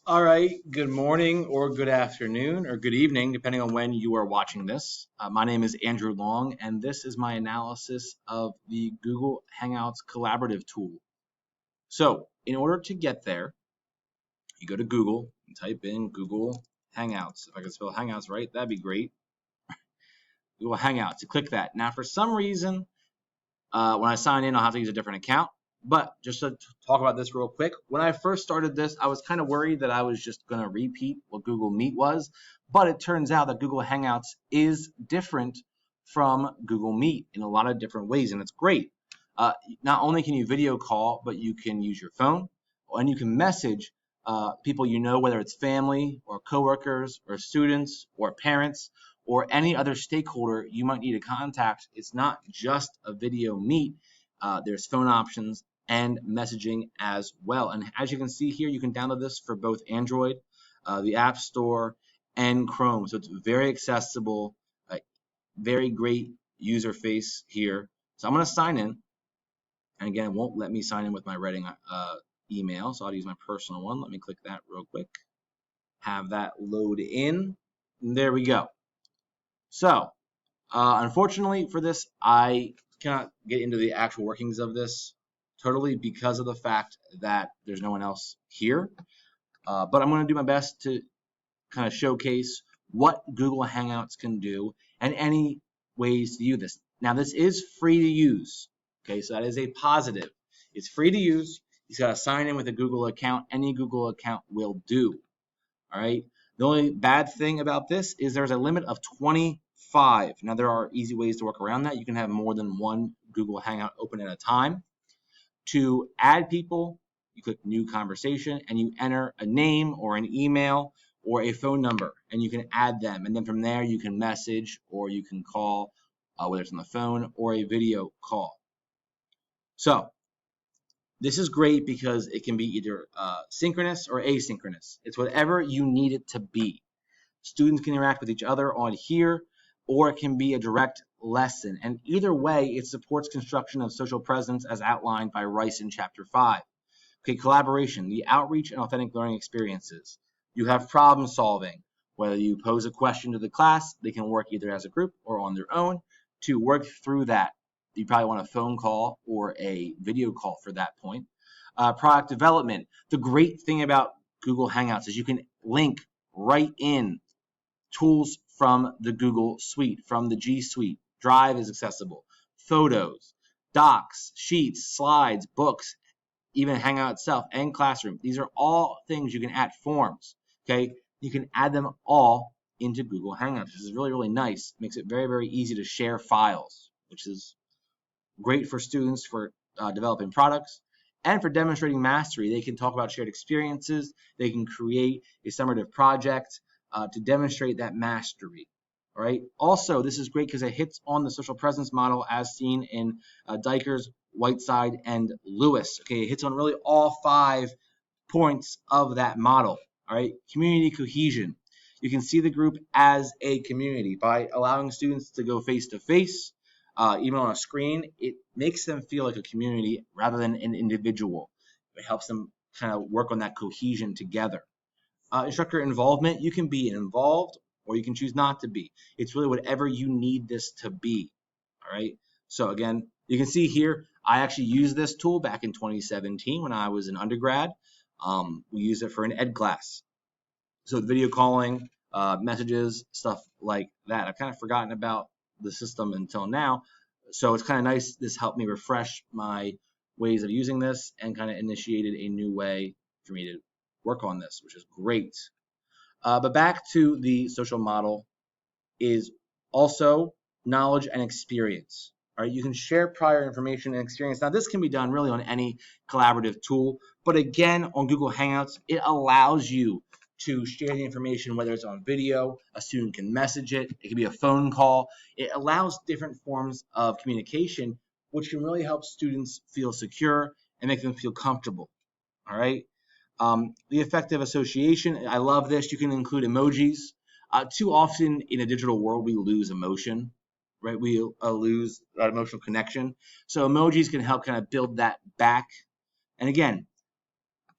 All right, good morning or good afternoon or good evening, depending on when you are watching this. My name is Andrew Long, and this is my analysis of the Google Hangouts collaborative tool. So, in order to get there, you go to Google and type in Google Hangouts. If I could spell Hangouts right, that'd be great. Google Hangouts. You click that. Now, for some reason, when I sign in, I'll have to use a different account. But just to talk about this real quick, when I first started this, I was kind of worried that I was just going to repeat what Google Meet was. But it turns out that Google Hangouts is different from Google Meet in a lot of different ways, and it's great. Not only can you video call, but you can use your phone, and you can message people you know, whether it's family or coworkers or students or parents or any other stakeholder you might need to contact. It's not just a video meet. There's phone options and messaging as well. And as you can see here, you can download this for both Android, the App Store, and Chrome. So it's very accessible, very great user face here. So I'm going to sign in. And again, it won't let me sign in with my Reading email. So I'll use my personal one. Let me click that real quick. Have that load in. And there we go. So, unfortunately for this, I cannot get into the actual workings of this totally because of the fact that there's no one else here. But I'm going to do my best to kind of showcase what Google Hangouts can do and any ways to use this. Now, this is free to use. Okay, so that is a positive. It's free to use. You got to sign in with a Google account. Any Google account will do. All right. The only bad thing about this is there's a limit of 25. Now, there are easy ways to work around that. You can have more than one Google Hangout open at a time. To add people, you click New Conversation, and you enter a name or an email or a phone number, and you can add them. And then from there, you can message or you can call, whether it's on the phone or a video call. So, this is great because it can be either synchronous or asynchronous. It's whatever you need it to be. Students can interact with each other on here, or it can be a direct lesson. And either way, it supports construction of social presence as outlined by Rice in Chapter 5. Okay, collaboration, the outreach and authentic learning experiences. You have problem solving. Whether you pose a question to the class, they can work either as a group or on their own to work through that. You probably want a phone call or a video call for that point. Product development. The great thing about Google Hangouts is you can link right in tools from the Google Suite, from the G Suite. Drive is accessible. Photos, docs, sheets, slides, books, even Hangout itself and Classroom. These are all things you can add. Forms, okay? You can add them all into Google Hangouts, which is really, really nice. Makes it very, very easy to share files, which is great for students for developing products and for demonstrating mastery. They can talk about shared experiences. They can create a summative project to demonstrate that mastery. All right. Also, this is great because it hits on the social presence model as seen in Dykers, Whiteside, and Lewis. Okay, it hits on really all 5 points of that model. All right. Community cohesion. You can see the group as a community by allowing students to go face to face. Even on a screen, it makes them feel like a community rather than an individual. It helps them kind of work on that cohesion together. Instructor involvement, you can be involved or you can choose not to be. It's really whatever you need this to be. All right. So again, you can see here, I actually used this tool back in 2017 when I was an undergrad. We used it for an ed class. So video calling, messages, stuff like that. I've kind of forgotten about the system until now. So it's kind of nice. This helped me refresh my ways of using this and kind of initiated a new way for me to work on this, which is great. But back to the social model is also knowledge and experience. All right, you can share prior information and experience. Now, this can be done really on any collaborative tool, but again, on Google Hangouts, it allows you to share the information, whether it's on video, a student can message it, it can be a phone call. It allows different forms of communication, which can really help students feel secure and make them feel comfortable. All right. The effective association, I love this. You can include emojis. Too often in a digital world, we lose emotion, right? We lose that emotional connection. So emojis can help kind of build that back. And again,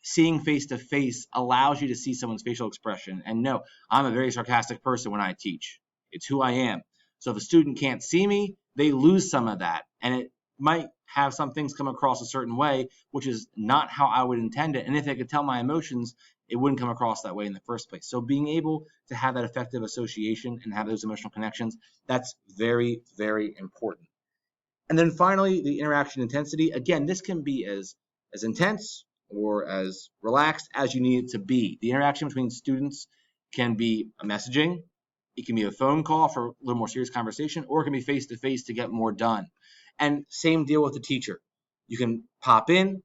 seeing face to face allows you to see someone's facial expression. And no, I'm a very sarcastic person when I teach. It's who I am. So if a student can't see me, they lose some of that. And it might have some things come across a certain way, which is not how I would intend it. And if they could tell my emotions, it wouldn't come across that way in the first place. So being able to have that effective association and have those emotional connections, that's very, very important. And then finally, the interaction intensity. Again, this can be as intense or as relaxed as you need it to be. The interaction between students can be a messaging, it can be a phone call for a little more serious conversation, or it can be face-to-face to get more done. And same deal with the teacher. You can pop in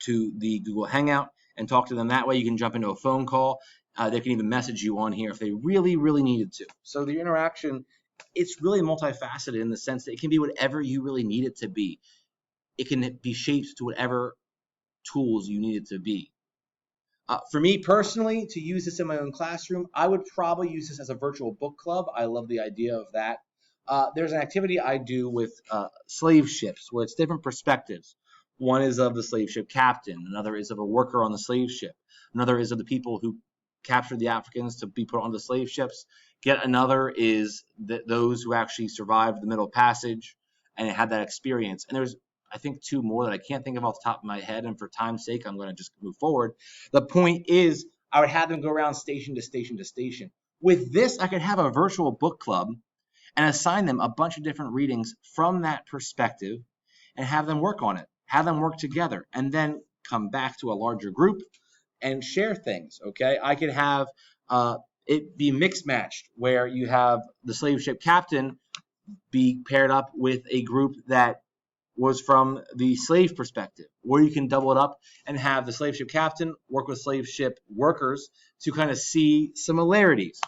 to the Google Hangout and talk to them that way. You can jump into a phone call. They can even message you on here if they really, really needed to. So the interaction, it's really multifaceted in the sense that it can be whatever you really need it to be. It can be shaped to whatever tools you need it to be. For me personally, to use this in my own classroom, I would probably use this as a virtual book club. I love the idea of that. There's an activity I do with slave ships where it's different perspectives. One is of the slave ship captain, another is of a worker on the slave ship, another is of the people who captured the Africans to be put on the slave ships. Yet another is those who actually survived the Middle Passage and had that experience. And there's, I think, two more that I can't think of off the top of my head, and for time's sake, I'm going to just move forward. The point is, I would have them go around station to station to station. With this, I could have a virtual book club and assign them a bunch of different readings from that perspective and have them work on it, have them work together, and then come back to a larger group and share things, okay? I could have it be mixed matched where you have the slave ship captain be paired up with a group that was from the slave perspective, or you can double it up and have the slave ship captain work with slave ship workers to kind of see similarities.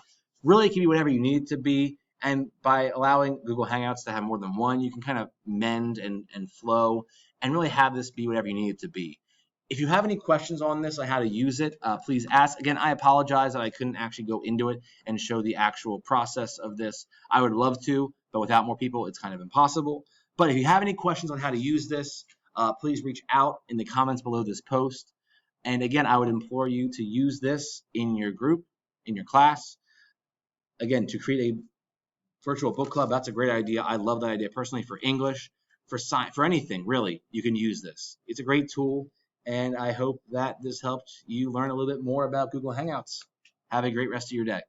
Really, it can be whatever you need it to be, and by allowing Google Hangouts to have more than one, you can kind of mend and flow and really have this be whatever you need it to be. If you have any questions on this, on how to use it, please ask. Again, I apologize that I couldn't actually go into it and show the actual process of this. I would love to, but without more people, it's kind of impossible. But if you have any questions on how to use this, please reach out in the comments below this post. And again, I would implore you to use this in your group, in your class. Again, to create a virtual book club, that's a great idea. I love that idea personally for English, for science, for anything, really, you can use this. It's a great tool, and I hope that this helped you learn a little bit more about Google Hangouts. Have a great rest of your day.